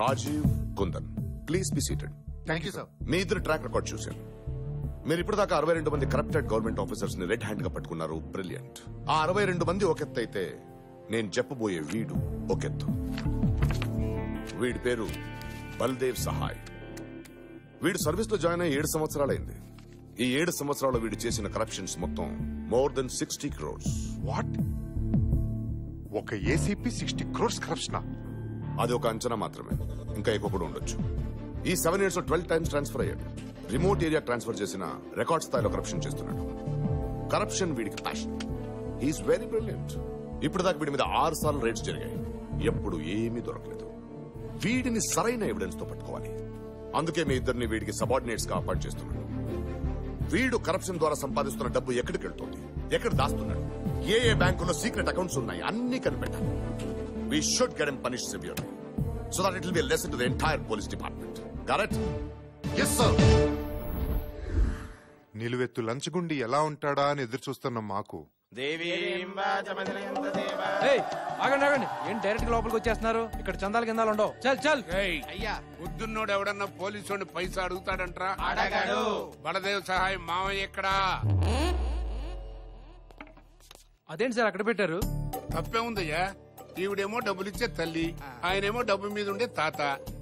Rajiv Kundan. Please be seated. Thank you sir. మీ ఇద్దరు track record చూశాను. మీరు ఇప్పటిదాకా 62 మంది కరప్టెడ్ గవర్నమెంట్ ఆఫీసర్స్ ని రెడ్ హ్యాండ్ గా పట్టుకున్నారు. బ్రిలియంట్. ఆ 62 మంది ఒకెత్తు అయితే నేను చెప్పబోయే వీడు ఒకెత్తు. వీడి పేరు బల్దేవ్ సహాయ్. వీడు సర్వీస్ లో జాయిన్ అయ్యి 7 సంవత్సరాలైంది. ఈ 7 సంవత్సరాలు వీడు చేసిన కరప్షన్స్ మొత్తం more than 60 crores. వాట్? ఒక ఏసీపీ 60 crores కరప్షన్? అది ఒక అంచనా మాత్రమే, ఇంకా ఎక్కువ కూడా ఉండొచ్చు. ఈ 7 years లో 12 times ట్రాన్స్ఫర్ అయ్యాడు. రిమోట్ ఏరియా ట్రాన్స్ఫర్ చేసిన రికార్డ్ స్థాయిలో కరప్షన్ చేస్తున్నాడు. కరప్షన్ వీడికి ప్యాషన్. He's very brilliant. ఇప్పుడు దాకా వీడి మీద 6 సార్లు రేట్స్ జరిగాయి. ఎప్పుడు ఏమీ దొరకలేదు. వీడిని సరైన ఎవిడెన్స్ తో పట్టుకోవాలి. అందుకే మీ ఇద్దరిని వీడికి సబార్డినేట్స్ గా అపాయింట్ చేస్తున్నాడు. వీడు కరప్షన్ ద్వారా సంపాదిస్తున్న డబ్బు ఎక్కడికి వెళ్తుంది, ఎక్కడ దాస్తున్నాడు, ఏ ఏ బ్యాంకుల్లో సీక్రెట్ అకౌంట్స్ ఉన్నాయి, అన్ని కనిపెట్టాలి. We should get him punished severely so that it will be a lesson to the entire police department. Got it? Yes sir. నిలువెత్తు లంచగుండి ఎలా ఉంటాడా అని ఎదురు చూస్తున్న మాకు ఆగండి ఆగండి, ఏం డైరెక్ట్ గా లోపలికి వచ్చేస్తున్నారు? ఇక్కడ చందాలు కిందాలు ఉండవు. చల్ చల్. అయ్యా, పొద్దున్నోడు ఎవడన్నా పోలీసు పైసా అడుగుతాడంట్రా? అడగాడు. బలదేవ్ సహాయం మామయ్య ఎక్కడా? అదేంటి సార్ అక్కడ పెట్టారు? తప్పే ఉందయ్యా. ఈవిడేమో డబ్బులిచ్చే తల్లి, ఆయనేమో డబ్బు మీద ఉండే తాత.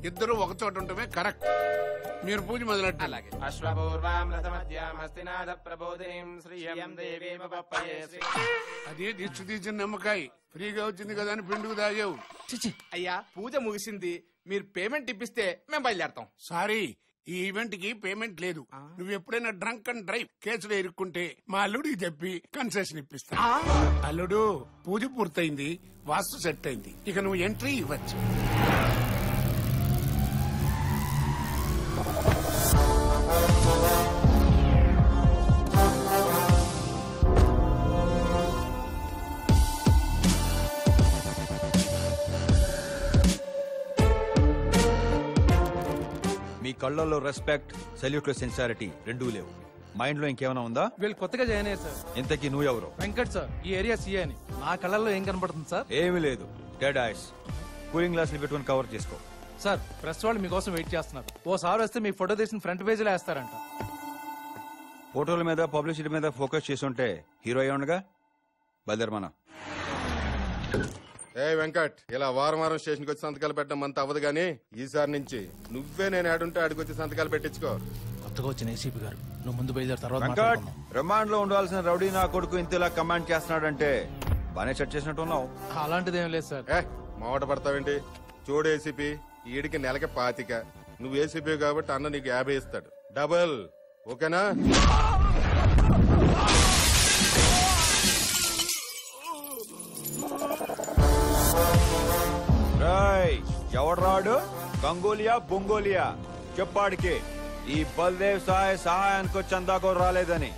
ఇద్దరు ఒక చోట ఉండటమే కరెక్ట్. మీరు పూజ మొదలెట్టు. అదే దిష్టి తీసిన నిమ్మకాయ ఫ్రీగా వచ్చింది కదా అని పిండుకు తాగావు. అయ్యా, పూజ ముగిసింది. మీరు పేమెంట్ ఇప్పిస్తే మేము బయలుదేరతాం. సారీ, ఈ ఈవెంట్ కి పేమెంట్ లేదు. నువ్వు ఎప్పుడైనా డ్రంక్ అండ్ డ్రైవ్ కేసులో ఇరుక్కుంటే మా అల్లుడికి చెప్పి కన్సెషన్ ఇప్పిస్తా. అల్లుడు, పూజ పూర్తయింది, వాస్తు సెట్ అయింది, ఇక నువ్వు ఎంట్రీ ఇవ్వచ్చు. మీ కళ్ళల్లో రెస్పెక్ట్, సెల్యూట్ లో సిన్సారిటీ రెండూ లేవు. మైండ్ లో ఇంకేమైనా ఉందా? వీళ్ళు కొత్తగా జాయిన్ అయ్యారు సార్. ఇంతకీ నువ్వెవరు? వెంకట్ సార్, ఈ ఏరియా సీఏ అని. నా కళ్ళల్లో ఏం కనపడుతుంది సార్? ఏమీ లేదు. Dead ice. కూలింగ్ గ్లాస్ ని పెట్టుకుని కవర్ చేసుకో. సార్, ప్రెస్ వాళ్ళు మీకోసం వెయిట్ చేస్తున్నారు. ఓసారి వస్తే మీ ఫోటో తీసిన ఫ్రంట్ పేజ్ లో వేస్తారంట. ఫోటోల మీద పబ్లిసిటీ మీద ఫోకస్ చేసుంటే హీరో అయ్యి ఉండగా. బయలుదేరమన్నా. ఏ వెంకట్, ఇలా వారం వారం స్టేషన్కి వచ్చి సంతకాలు పెట్టడం అంత అవ్వదు గానీ ఈసారి నుంచి నువ్వే నేను ఆడుంటే ఆడికొచ్చి సంతకాలు పెట్టించుకో. కొత్తగా వచ్చిన ఏసీపీ గారు, నువ్వు ముందు బయలుదేరి తర్వాత వెంకట్, రిమాండ్ లో ఉండాల్సిన రౌడీ నా కొడుకు ఇంతలా కమాండ్ చేస్తున్నాడంటే బానే సెట్ చేసినట్టు ఉన్నావు. అలాంటిది ఏం లేదు సార్. ఏ మావట పడతావేంటి? చూడు ఏసీపీ, ఈడికి నెలకి 25. నువ్వు ఏసీపీ కాబట్టి అన్న నీకు 50 ఇస్తాడు. డబుల్ ఓకేనా? ఎవడు రాడు? గంగోలియా బొంగోలియా చెప్పాడికి ఈ బల్దేవ్ సహాయానికి చందాకో రాలేదని.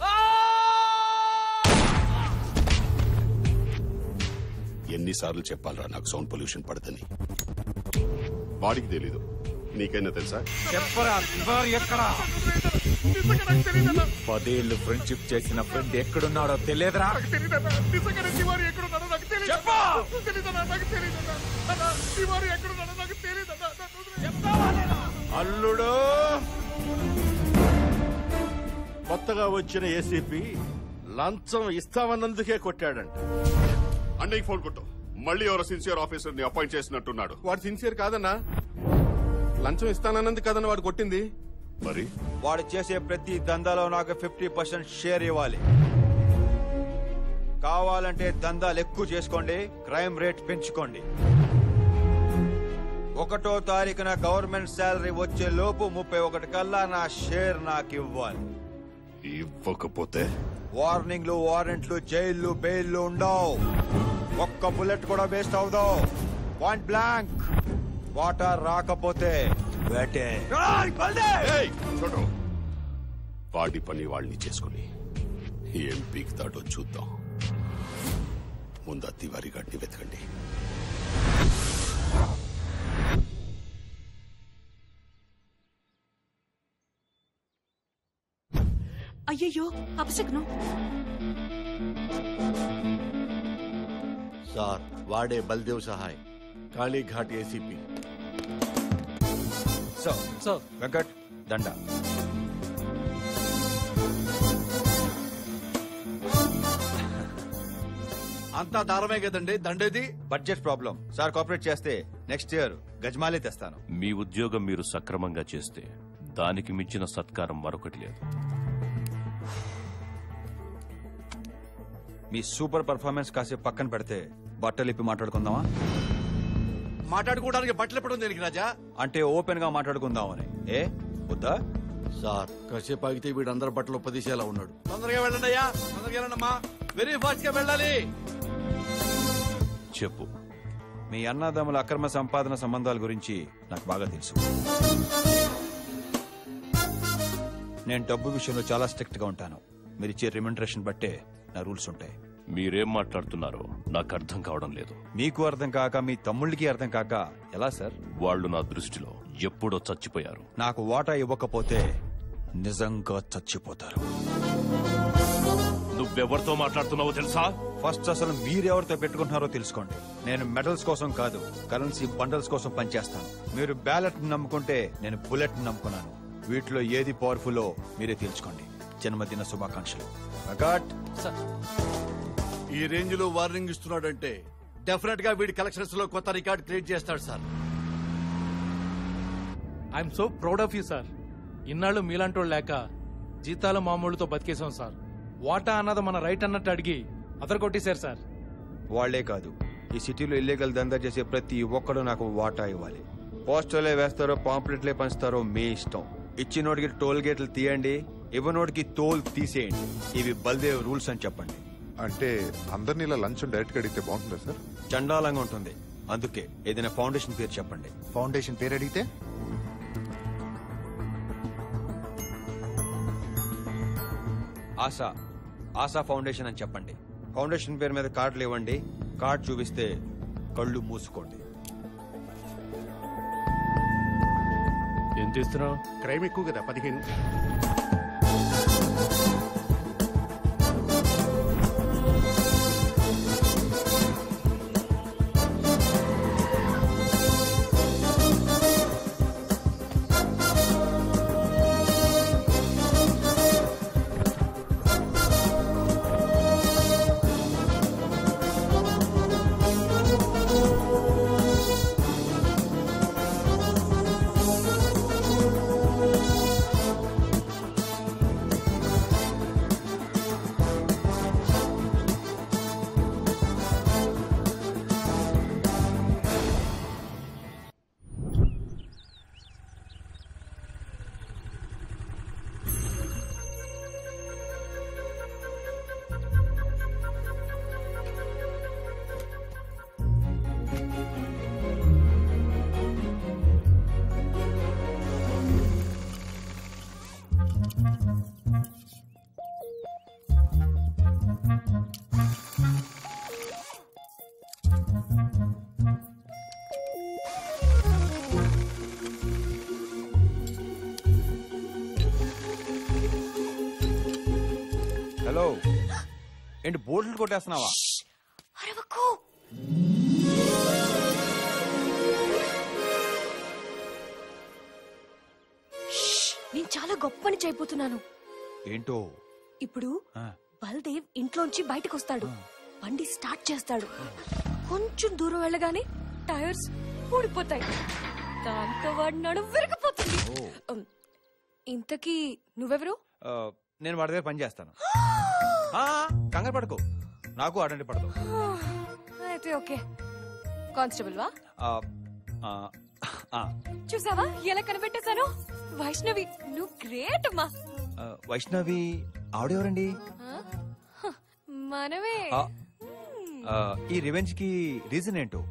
ఎన్నిసార్లు చెప్పాలరా నాకు సౌండ్ పొల్యూషన్ పడదని? వాడికి తెలీదు, నీకైనా తెలుసా? చెప్పరా, ఎక్కడ 10 ఏళ్ళు ఫ్రెండ్షిప్ చేసిన ఫ్రెండ్ ఎక్కడున్నాడో తెలియదురా? అల్లుడు, కొత్తగా వచ్చిన ఏసీపీ లంచం ఇస్తామన్నందుకే కొట్టాడంట. అన్నయ్య ఫోన్ కొట్టు. మళ్ళీ ఎవరో సిన్సియర్ ఆఫీసర్ ని అపాయింట్ చేసినట్టున్నాడు. వాడు సిన్సియర్ కాదన్నా, లంచం ఇస్తానన్నది కదన్నా వాడు కొట్టింది. మరి వాడు చేసే ప్రతి దందాలో నాకు 50% షేర్ ఇవ్వాలి. కావాలంటే దందాలు ఎక్కువ చేసుకోండి, క్రైమ్ రేట్ పెంచుకోండి. 1వ తారీఖున గవర్నమెంట్ శాలరీ వచ్చే లోపు 31 కల్లా నా షేర్ నాకు ఇవ్వాలి. ఇవ్వకపోతే వార్నింగ్లు, వారెంట్లు, జైళ్లు, బెయిల్లు ఉండవు. ఒక్క బుల్లెట్ కూడా వేస్ట్ అవుదో. Point blank. వాటర్ రాకపోతే వేటే. చూడు, వాడి పని వాళ్ళని చేసుకుని ఏం పీకుతాడో చూద్దాం. ముందు తివారీ గడ్డి వెతకండి. అయ్యయ్యో, అపశకునం. సార్, వాడే బల్దేవ్ సహాయ్, కాళీఘాట్ ఏసీపీ. సో వెంకట్ దండ. అంతా దారమే కదండి, దండేది. Budget problem sir. కోఆపరేట్ చేస్తే నెక్స్ట్ ఇయర్ గజమాలే తెస్తాను. మీ ఉద్యోగం మీరు సక్రమంగా చేస్తే దానికి మించిన సత్కారం మరొకటి లేదు. మీ సూపర్ పర్ఫార్మెన్స్ కాసేపు పక్కన పెడితే బట్టలు ఇప్పి మాట్లాడుకుందామా? మాట్లాడుకోవడానికి బట్టలు ఎప్పుడు దేనికి రాజా? అంటే ఓపెన్ గా మాట్లాడుకుందామని. ఏ వద్దా? సార్ కాసేపు ఆగితే వీడందరూ బట్టలు ఉపదేశాలా ఉన్నాడు. తొందరగా వెళ్ళండి అయ్యా, తొందరగా వెళ్ళండమ్మా, వెరీ ఫాస్ట్ గా వెళ్ళాలి. చెప్పు. మీ అన్నదమ్ముల అక్రమ సంపాదన సంబంధాల గురించి నాకు బాగా తెలుసు. నేను డబ్బు విషయంలో చాలా స్ట్రిక్ట్ గా ఉంటాను. మీరు ఇచ్చే రిమండరేషన్ బట్టే నా రూల్స్ ఉంటాయి. మీరేం మాట్లాడుతున్నారో నాకు అర్థం కావడం లేదు. మీకు అర్థం కాక మీ తమ్ముళ్ళకి అర్థం కాక ఎలా సార్? వాళ్ళు నా దృష్టిలో ఎప్పుడో చచ్చిపోయారు. నాకు వాటా ఇవ్వకపోతే నిజంగా చచ్చిపోతారు. నువ్వెవరితో మాట్లాడుతున్నావో తెలుసా? ఫస్ట్ అసలు మీరెవరితో పెట్టుకుంటున్నారో తెలుసుకోండి. నేను మెడల్స్ కోసం కాదు, కరెన్సీ బండల్స్ కోసం పనిచేస్తాను. మీరు బ్యాలెట్ నమ్ముకుంటే నేను బుల్లెట్ నమ్ముకున్నాను. వీటిలో ఏది పవర్ఫుల్లో మీరే తెలుసుకోండి. జన్మదిన శుభాకాంక్షలు. ఈ రేంజ్ లో వార్నింగ్ ఇస్తున్నాడంటే డెఫినెట్ గా వీడి కలెక్షన్స్ లో కొత్త రికార్డ్ క్రియేట్ చేస్తాడు sir. I'm so proud of you sir. ఇన్నాళ్ళు మీలాంటోళ్ళు లేక జీతాల మామూలుతో బతికేశాం సార్. వాటా అన్నది మన రైట్ అన్నట్టు అడిగి అదర్ కొట్టేశారు సార్. వాళ్లే కాదు, ఈ సిటీలో ఇల్లీగల్ దందా చేసే ప్రతి ఒక్కడు నాకు వాటా ఇవ్వాలి. పోస్టర్లే వేస్తారో పాంప్లెట్లే పంచుతారో మీ ఇష్టం. ఇచ్చినోడికి టోల్ గేట్లు తీయండి, ఇవ్వనోడికి తోల్ తీసేయండి. ఇవి బల్దేవ్ రూల్స్ అని చెప్పండి. అంటే అందరినీ ఇలా లంచ్ డైరెక్ట్ గా అడిగితే బాగుంటుందా సార్? చండాలంగా ఉంటుంది. అందుకే ఏదైనా ఫౌండేషన్ పేరు చెప్పండి. ఫౌండేషన్ పేరు అడిగితే ఆశా ఫౌండేషన్ అని చెప్పండి. ఫౌండేషన్ పేరు మీద కార్డులు ఇవ్వండి. కార్డు చూపిస్తే కళ్ళు మూసుకోండి. ఎంత ఇస్తున్నావు? క్రైమ్ ఎక్కువ కదా, 15. హలో, ఏంటి బోర్డులు కొట్టేస్తున్నావా? అరవకు. నేను చాలా గొప్ప పని చేయబోతున్నాను. ఏంటో? ఇప్పుడు బల్దేవ్ ఇంట్లోంచి బయటకు వస్తాడు, బండి స్టార్ట్ చేస్తాడు. కొంచెం దూరం వెళ్ళగానే టైర్స్ ఊడిపోతాయి, దాంతో వాడి నడుము విరిగిపోతుంది. ఇంతకీ నువ్వెవరు? నేను వాడి దగ్గర పని చేస్తాను. కంగారు పడుకో, నాకు అటెండ్ పడదు. అయితే ఓకే. కానిస్టేబుల్ వా? చూసావా ఎలా కనిపెట్టేశాను? వైష్ణవి, నువ్వు గ్రేట్ అమ్మా. వైష్ణవి ఆవిడెవరండి? మనమే. ఈ రివెంజ్ కి రీజన్ ఏంటో?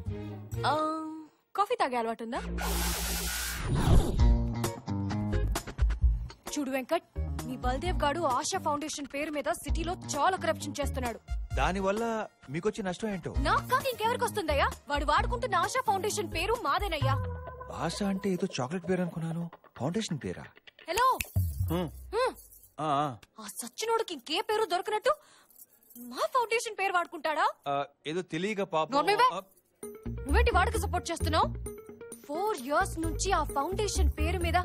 కాఫీ తాగే అలవాటు ఉందా? చూడు వెంకట్, మీ బల్దేవ్ గాడు ఆశా ఫౌండేషన్ పేరు మీద సిటీలో చాలా కరప్షన్ చేస్తున్నాడు. దాని వల్ల మీకొచ్చే నష్టం ఏంటో? నాకు కాక ఇంకెవరికి వస్తుందయ్యా? వాడు వాడుకుంటున్న ఆశా ఫౌండేషన్ పేరు మాదేనయ్యా. ఆశ అంటే ఏదో చాక్లెట్ పేరు అనుకున్నాను. ఫౌండేషన్ పేరా? హలో, ఆ సచ్చినోడికి ఇంకే పేరు దొరకనట్టు మా ఫౌండేషన్ పేరు వాడుకుంటాడా? ఏదో తెలియక పాపం. నువ్వేంటి వాడికి సపోర్ట్ చేస్తున్నావు? 4 years నుంచి ఆ ఫౌండేషన్ పేరు మీద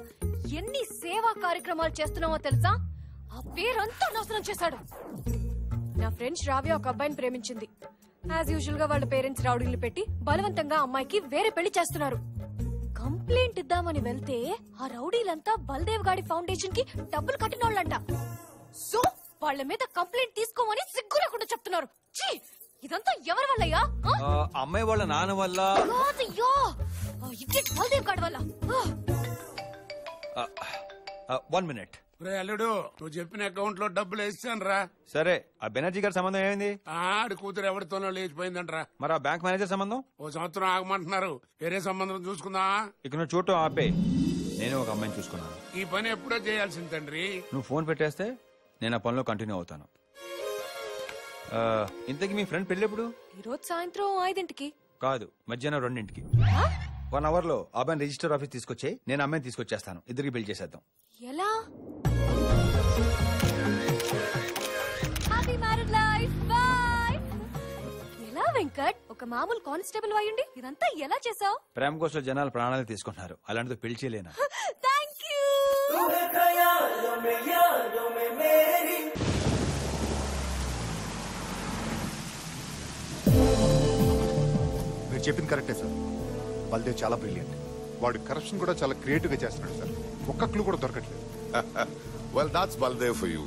ఎన్ని సేవా కార్యక్రమాలు చేస్తున్నావో తెలుసా? ఆ పేరంతా నాశనం చేశాడు. నా ఫ్రెండ్ శ్రావ్య ఒక అబ్బాయిని ప్రేమించింది. యాజ్ యూజువల్ గా వాళ్ళ పేరెంట్స్ రౌడీలు పెట్టి బలవంతంగా అమ్మాయికి వేరే పెళ్లి చేస్తున్నారు. కంప్లైంట్ ఇద్దామని వెళ్తే ఆ రౌడీలంతా బల్దేవ్ గాడి ఫౌండేషన్ కి డబ్బులు కట్టినోళ్ళంట. సో వాళ్ళ మీద కంప్లైంట్ తీసుకోమని సిగ్గు లేకుండా చెప్తున్నారు. ఛీ, ఇదంతా ఎవరి వల్లయ్యా? అమ్మాయి వాళ్ళ నాన్న వల్ల. కాదయ్యో, ఇడియట్ బల్దేవ్ గాడి వల్ల. 1 minute. అల్లుడు, నువ్వు చెప్పిన అకౌంట్ లో డబ్బులు వేసాను రా. సరే, ఆ బెనర్జీ గారి సంబంధం ఏమైంది? ఆడి కూతురు ఎవరితోనో లేచిపోయిందంట్రా. మరి ఆ బ్యాంక్ మేనేజర్ సంబంధం? ఓ సంవత్సరం ఆగమంటున్నారు. వేరే సంబంధం చూసుకుందా? ఇక నువ్వు చూడటం ఆపే. నేను ఒక అమ్మాయిని చూసుకున్నాను. ఈ పని ఎప్పుడో చేయాల్సింది తండ్రి. నువ్వు ఫోన్ పెట్టేస్తే నేను ఆ పనిలో కంటిన్యూ అవుతాను. ఇంతకీ మీ ఫ్రెండ్ పెళ్ళి ఎప్పుడు? ఈరోజు సాయంత్రం 5ంటికి. కాదు, మధ్యాహ్నం 2ంటికి. 1 hour లో అబ్బాయిని రిజిస్టర్ ఆఫీస్ తీసుకొచ్చి నేను అమ్మాయిని తీసుకొచ్చేస్తాను. ఇద్దరికి బిల్ చేసేద్దాం. ఎలా? Happy marriage life. బై. ఎలా వెంకట్, ఒక మామూలు కానిస్టేబుల్ అయ్యుండి ఇదంతా ఎలా చేసావు? ప్రేమ కోసం జనాలు ప్రాణాలు తీసుకుంటున్నారు, అలాంటిది పెళ్లి చేయలేనా? థాంక్యూ. మీరు చెప్పింది కరెక్టే సార్. బల్దేవ్ చాలా బ్రిలియంట్. వాడు కరప్షన్ కూడా చాలా క్రియేటివ్ గా చేస్తున్నాడు సార్. ఒక్క క్లూ కూడా దొరకట్లేదు. Well that's Baldev for you.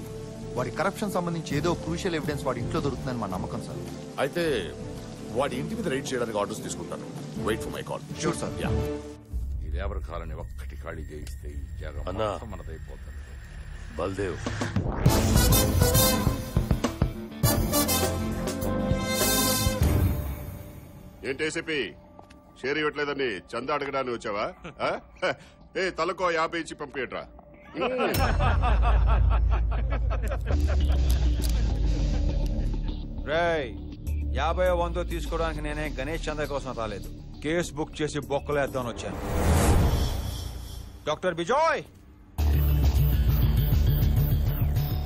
వాడి కరప్షన్ సంబంధించి ఏదో క్రూషియల్ ఎవిడెన్స్ వాడి ఇంట్లో దొరుకుతుందని మా నమ్మకం సార్. అయితే వాడి ఇంటి మీద రైడ్ చేయడానికి ఆర్డర్స్ తీసుకుంటాను. Wait for my call. Sure sir. Yeah. ఈ లేబర్ కాలని ఒక్కటి ఖాళీ చేయిస్తే ఈ జాగా అన్నా. మొత్తం మనదైపోతుంది. బల్దేవ్ ఏంటి ఏసీపీ షేర్ ఇవ్వట్లేదని చందా అడగడానికి వచ్చావా? ఏ తలకో 50 ఇచ్చి పంపియట్రా. రేయ్, 50 100 తీసుకోవడానికి నేనే గణేష్ చంద్ర కోసం రాలేదు. కేసు బుక్ చేసి బొక్కలేద్దామని వచ్చాను. డాక్టర్ బిజోయ్,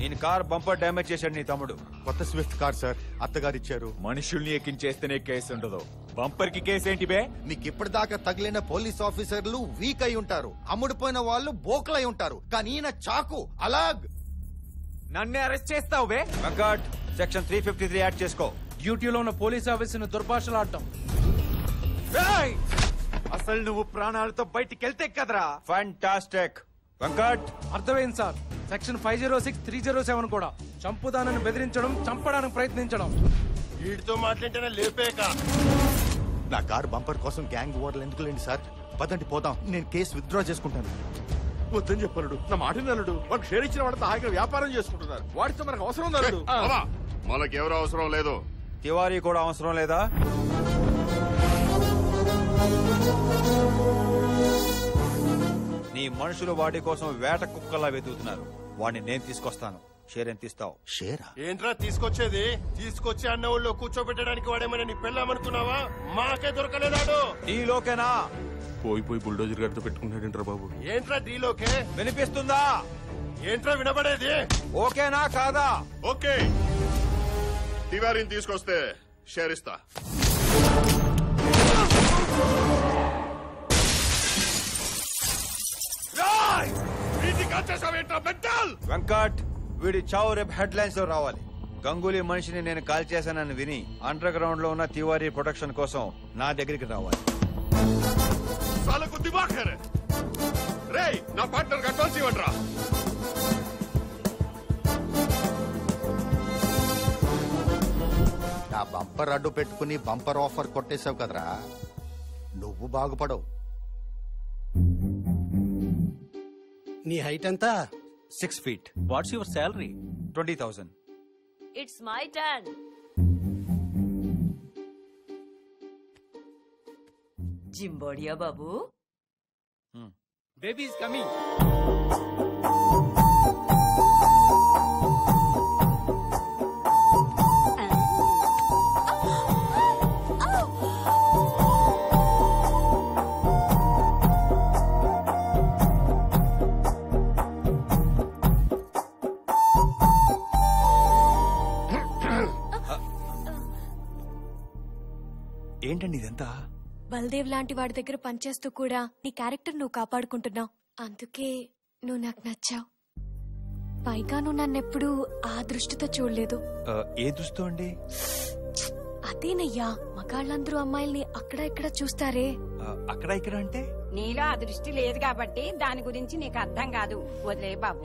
నేను కార్ బంపర్ డ్యామేజ్ చేశాడు నీ తమ్ముడు. కొత్త స్విఫ్ట్ కార్ సార్, అత్తగారు ఇచ్చారు. మనుషుల్ని ఎక్కించేస్తేనే కేసు ఉండదు. బంపర్ కి కేసు ఏంటి బే? మీకు ఇప్పటిదాకా తగిలిన పోలీస్ ఆఫీసర్లు వీక్ అయి ఉంటారు, అమ్ముడుపోయిన వాళ్ళు బోకలై ఉంటారు, కానీ ఈయన చాకు అలాగ్. నన్నే అరెస్ట్ చేస్తావు బే? వెంకట్, సెక్షన్ 353 యాడ్ చేసుకో. డ్యూటీలో ఉన్న పోలీస్ ఆఫీసర్ని దుర్భాషలాడటం. అసలు నువ్వు ప్రాణాలతో బయటికి వెళ్తే కదరా. ఫ్యాంటాస్టిక్. వెంకట్, అర్థమైంది సార్. సెక్షన్ 506, 307 కూడా. చంపుదానని బెదిరించడం, చంపడానికి ప్రయత్నించడం. వీడితో మాట్లాడితేనే లేపేక. నా కార్ బంపర్ కోసం గ్యాంగ్ ఓవర్లు ఎందుకు లేండి సార్? పదండి పోదాం, నేను కేసు విత్డ్రా చేసుకుంటాను. వద్దని చెప్పలుడు, నా మాట నలుడు. వాడు షేర్ ఇచ్చిన వాడితో హాయిగా వ్యాపారం చేసుకుంటున్నారు. వాడితో మనకు అవసరం ఉందలుడు. మనకెవరూ అవసరం లేదు. తివారీ కూడా అవసరం లేదా? నీ మనుషులు వాడి కోసం వేట కుక్కలా వెతుకుతున్నారు. వాడిని నేను తీసుకొస్తాను. షేర్ ఎంత ఇస్తావు? షేరా? ఏంట్రా తీసుకొచ్చేది? తీసుకొచ్చి అన్న ఊళ్ళో కూర్చోబెట్టడానికి వాడేమైనా నీ పెళ్ళామనుకున్నావా? మాకే దొరకలేదాడు. డీలోకేనా? పోయి బుల్డోజర్ గారితో పెట్టుకున్నాడంటారా బాబు? ఏంట్రా డీలోకే? వినిపిస్తుందా? ఏంట్రా వినబడేది? ఓకేనా కాదా? ఓకే, తివారీని తీసుకొస్తే షేర్ ఇస్తా. వెంకట్, వీడి చావు రేపు హెడ్ లైన్స్ లో రావాలి. గంగూలీ మనిషిని నేను కాల్ చేశానని విని అండర్ గ్రౌండ్ లో ఉన్న తివారీ ప్రొటెక్షన్ కోసం నా దగ్గరికి రావాలి. నా పార్ట్నర్ అడ్వాన్స్ ఇవ్వండిరా. నా బంపర్ అడ్డు పెట్టుకుని బంపర్ ఆఫర్ కొట్టేశావు కదరా, నువ్వు బాగుపడవు. నీ హైట్ ఎంత? 6 feet. What's your salary? 20,000. It's my turn. Jimbodia babu. Baby is coming. ఏంటండి ఇదంతా? బల్దేవ్ లాంటి వాడి దగ్గర పనిచేస్తూ కూడా నీ క్యారెక్టర్ నువ్వు కాపాడుకుంటున్నావు. అందుకే నువ్వు నాకు నచ్చావు. పైగా నువ్వు నన్నెప్పుడు ఆ దృష్టితో చూడలేదు. ఏ దృష్టితో అండి? అదేనయ్యా, మగాళ్ళందరూ అమ్మాయిల్ని అక్కడ ఇక్కడ చూస్తారే. అక్కడ ఇక్కడ అంటే? నీలో ఆ దృష్టి లేదు కాబట్టి దాని గురించి నీకు అర్థం కాదు. వదిలే బాబు.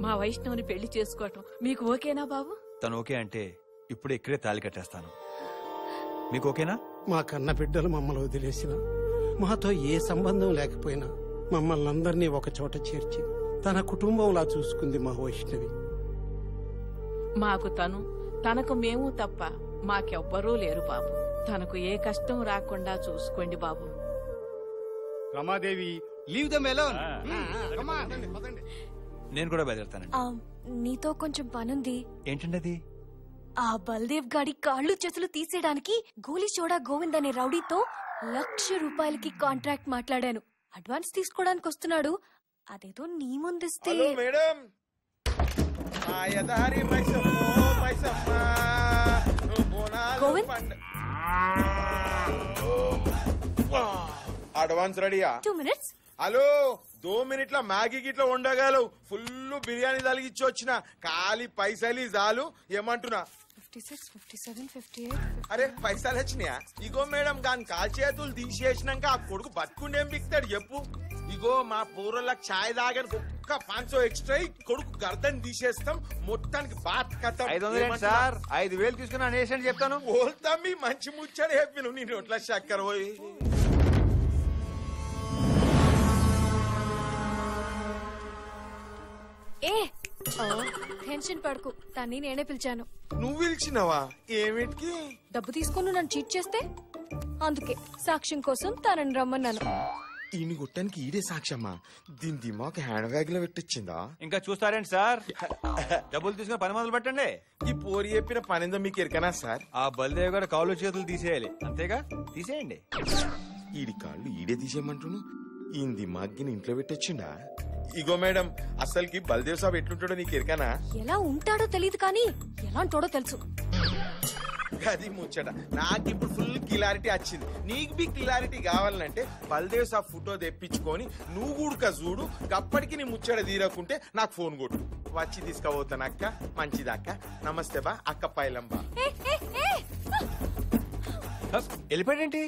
మా వైష్ణవుని పెళ్లి చేసుకోవటం మీకు ఓకేనా బాబు? తను ఓకే అంటే ఇప్పుడు ఇక్కడే తాళి కట్టేస్తాను. మీకు ఓకేనా? మా కన్న బిడ్డలు మమ్మల్ని వదిలేసిన, మాతో ఏ సంబంధం లేకపోయినా మమ్మల్ని అందరినీ ఒక చోట చేర్చి తన కుటుంబంలా చూసుకుంది మా వైష్ణవి. మాకు తనకు మేము తప్ప మాకెవ్వరూ లేరు బాబు. తనకు ఏ కష్టం రాకుండా చూసుకోండి బాబు. Ramadevi, leave the melon. నేను కూడా బయలుదేరుతానండి. నీతో కొంచెం పనుంది. ఏంటండి అది? ఆ బల్దేవ్ గాడి కాళ్ళు చేతులు తీసేయడానికి గోలీ చోడా గోవింద్ అనే రౌడీతో ₹1,00,000 కాంట్రాక్ట్ మాట్లాడాను. అడ్వాన్స్ తీసుకోవడానికి వస్తున్నాడు. అదేదో నీ ముందిస్తే. మేడం, గోవింద్, అడ్వాన్స్ రెడీయా? 2 minutes. హలో, 2 మినిట్ల మ్యాగీ గిట్ల ఉండగలవు. ఫుల్ బిర్యానీ తలిగిచ్చి వచ్చిన ఖాళీ పైసలు చాలు. ఏమంటున్నా? 56, 57, 58. అరే పైసలు వచ్చినాయా? ఇగో మేడం, దాని కాల్ చేతులు తీసేసినాక ఆ కొడుకు బతుకుండేం బిక్తాడు చెప్పు. ఇగో మా పూర్వలకు ఛాయ్ తాగని ఒక్క 500 ఎక్స్ట్రా కొడుకు గర్దన్ తీసేస్తాం. మొత్తానికి బాత్ కథ 500 సార్. 5,000 తీసుకున్నా అనేసి చెప్తాను. పోల్తా మీ మంచి ముచ్చడి చెప్పిను. నీ నోట్ల చక్కెర పోయి. ఏ టెన్షన్ పడకు, తన్ని నేనే పిలిచాను. నువ్వు పిలిచినవా? ఏమిటికి? డబ్బు తీసుకుని నన్ను చీట్ చేస్తే అందుకే సాక్ష్యం కోసం తనని రమ్మన్నాను. ఈయన గుట్టానికి ఈడే సాక్ష్యమ్మా? దీని దిమాక్ హ్యాండ్ బ్యాగ్ లో పెట్టించిందా? ఇంకా చూస్తారేంటి సార్? డబ్బులు తీసుకుని పని మొదలు పెట్టండి. ఈ పోరి చెప్పిన పనిందో మీకు ఎరకనా సార్? ఆ బల్దేవ్ గారు కాళ్ళు చేతులు తీసేయాలి, అంతేగా? తీసేయండి. ఈడి కాళ్ళు ఈడే తీసేయమంటును. ఈ దిమాగ్ని ఇంట్లో పెట్టొచ్చిండా? ఇగో మేడం, అసలుకి బల్దేవ్ సాబ్ ఎట్లుంటాడో నీకు ఎరకనా? ఎలా ఉంటాడో తెలియదు కానీ ఎలాంటోడో తెలుసు. అది ముచ్చట. నాకు ఇప్పుడు ఫుల్ క్లారిటీ వచ్చింది. నీకు బి క్లారిటీ కావాలంటే బల్దేవ్ సాబ్ ఫోటో తెప్పించుకొని నువ్వు కూడా చూడు. అప్పటికి నీ ముచ్చట తీరకుంటే నాకు ఫోన్ కొట్టు, వచ్చి తీసుకుపోతాను. అక్క మంచిదక్క. నమస్తే బా. అక్క పైలంబా. వెళ్ళిపోయాడేంటి?